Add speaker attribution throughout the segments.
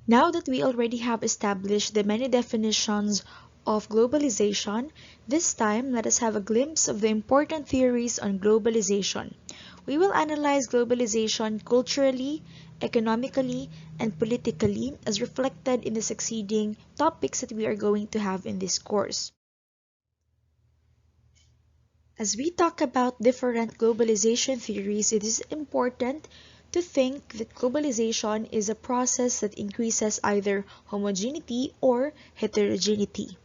Speaker 1: Now that we already have established the many definitions of globalization, this time let us have a glimpse of the important theories on globalization. We will analyze globalization culturally, economically, and politically as reflected in the succeeding topics that we are going to have in this course. As we talk about different globalization theories, it is important to think that globalization is a process that increases either homogeneity or heterogeneity.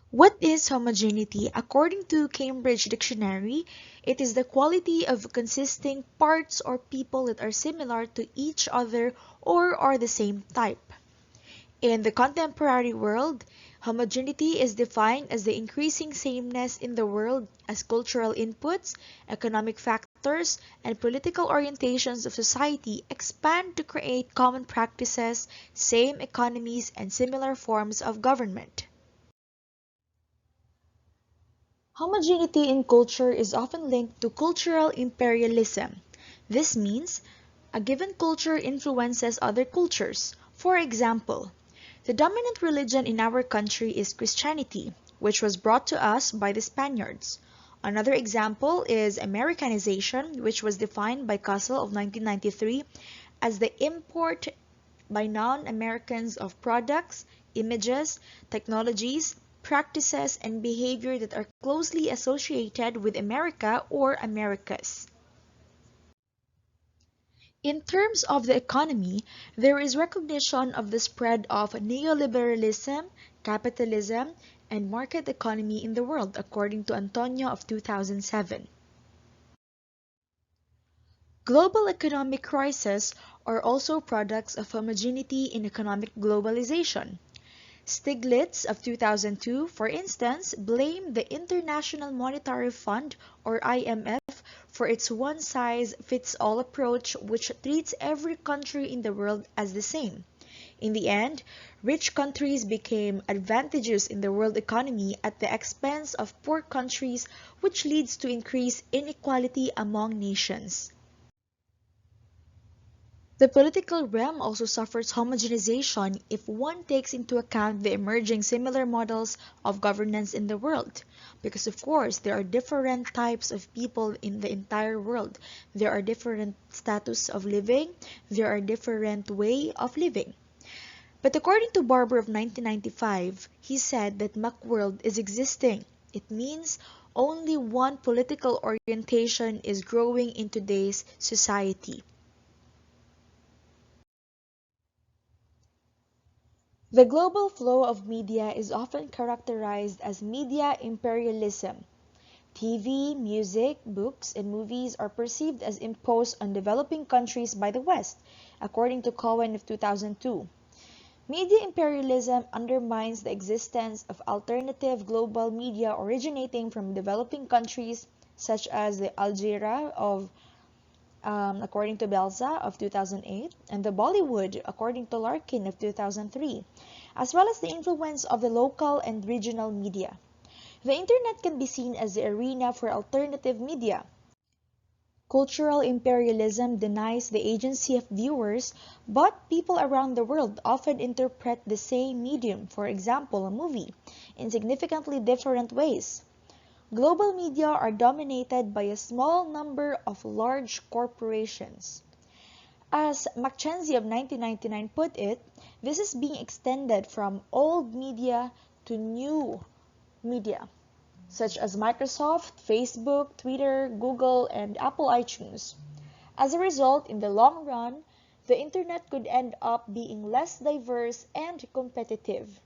Speaker 1: What is homogeneity? According to Cambridge Dictionary, it is the quality of consisting parts or people that are similar to each other or are the same type. In the contemporary world, homogeneity is defined as the increasing sameness in the world as cultural inputs, economic factors, and political orientations of society expand to create common practices, same economies, and similar forms of government. Homogeneity in culture is often linked to cultural imperialism. This means a given culture influences other cultures. For example, the dominant religion in our country is Christianity, which was brought to us by the Spaniards. Another example is Americanization, which was defined by Castle of 1993 as the import by non-Americans of products, images, technologies, practices, and behavior that are closely associated with America or Americas. In terms of the economy, there is recognition of the spread of neoliberalism, capitalism, and market economy in the world, according to Antonio of 2007. Global economic crises are also products of homogeneity in economic globalization. Stiglitz of 2002, for instance, blamed the International Monetary Fund, or IMF, for its one-size-fits-all approach which treats every country in the world as the same. In the end, rich countries became advantageous in the world economy at the expense of poor countries, which leads to increased inequality among nations. The political realm also suffers homogenization if one takes into account the emerging similar models of governance in the world. Because of course, there are different types of people in the entire world. There are different status of living, there are different way of living. But according to Barber of 1995, he said that McWorld is existing. It means only one political orientation is growing in today's society. The global flow of media is often characterized as media imperialism. TV, music, books, and movies are perceived as imposed on developing countries by the West, according to Cohen of 2002. Media imperialism undermines the existence of alternative global media originating from developing countries, such as the Al Jazeera of according to Belza of 2008, and the Bollywood, according to Larkin of 2003, as well as the influence of the local and regional media. The internet can be seen as the arena for alternative media. Cultural imperialism denies the agency of viewers, but people around the world often interpret the same medium, for example, a movie, in significantly different ways. Global media are dominated by a small number of large corporations. As Mackenzie of 1999 put it, this is being extended from old media to new media, such as Microsoft, Facebook, Twitter, Google, and Apple iTunes. As a result, in the long run, the internet could end up being less diverse and competitive.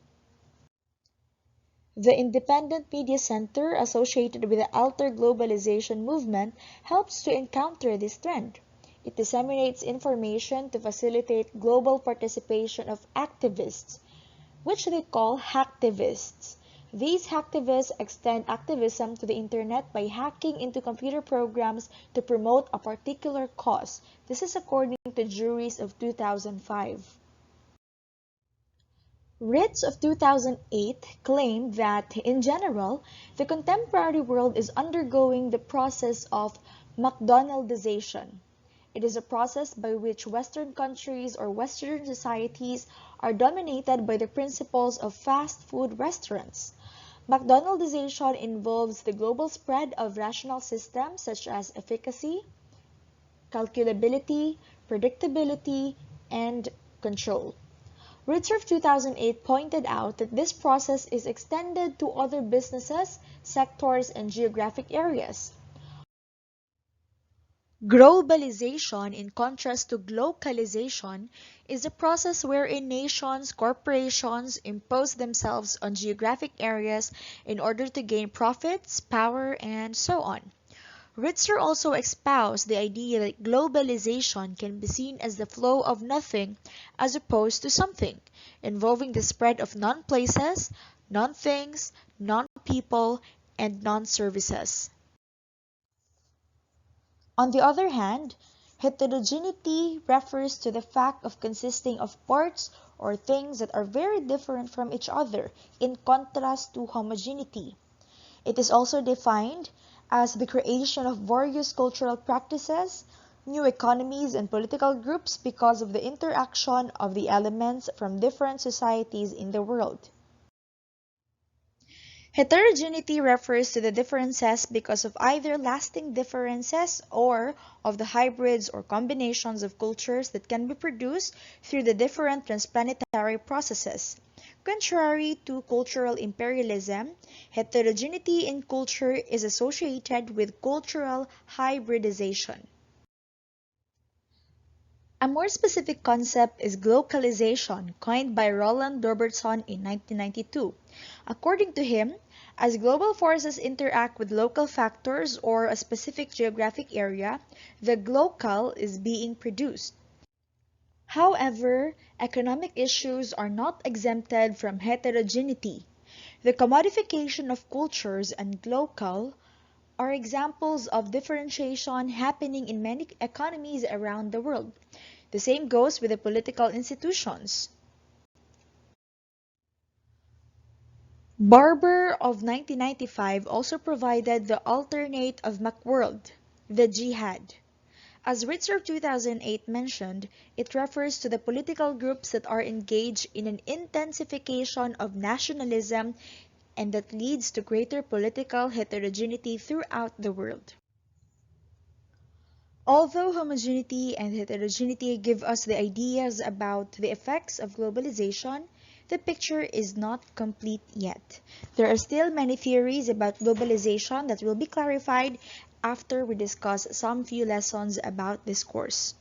Speaker 1: The Independent Media Center, associated with the Alter Globalization movement, helps to counter this trend. It disseminates information to facilitate global participation of activists, which they call hacktivists. These hacktivists extend activism to the internet by hacking into computer programs to promote a particular cause. This is according to juries of 2005. Ritz of 2008 claimed that, in general, the contemporary world is undergoing the process of McDonaldization. It is a process by which Western countries or Western societies are dominated by the principles of fast food restaurants. McDonaldization involves the global spread of rational systems such as efficacy, calculability, predictability, and control. Ritzer of 2008 pointed out that this process is extended to other businesses, sectors, and geographic areas. Globalization, in contrast to glocalization, is a process wherein nations, corporations impose themselves on geographic areas in order to gain profits, power, and so on. Ritzer also espoused the idea that globalization can be seen as the flow of nothing as opposed to something, involving the spread of non-places, non-things, non-people, and non-services. On the other hand, heterogeneity refers to the fact of consisting of parts or things that are very different from each other, in contrast to homogeneity. It is also defined as the creation of various cultural practices, new economies, and political groups because of the interaction of the elements from different societies in the world. Heterogeneity refers to the differences because of either lasting differences or of the hybrids or combinations of cultures that can be produced through the different transplanetary processes. Contrary to cultural imperialism, heterogeneity in culture is associated with cultural hybridization. A more specific concept is glocalization, coined by Roland Robertson in 1992. According to him, as global forces interact with local factors or a specific geographic area, the glocal is being produced. However, economic issues are not exempted from heterogeneity. The commodification of cultures and glocal are examples of differentiation happening in many economies around the world. The same goes with the political institutions. Barber of 1995 also provided the alternate of McWorld, the jihad. As Ritzer of 2008 mentioned, it refers to the political groups that are engaged in an intensification of nationalism and that leads to greater political heterogeneity throughout the world. Although homogeneity and heterogeneity give us the ideas about the effects of globalization, the picture is not complete yet. There are still many theories about globalization that will be clarified after we discuss some few lessons about this course.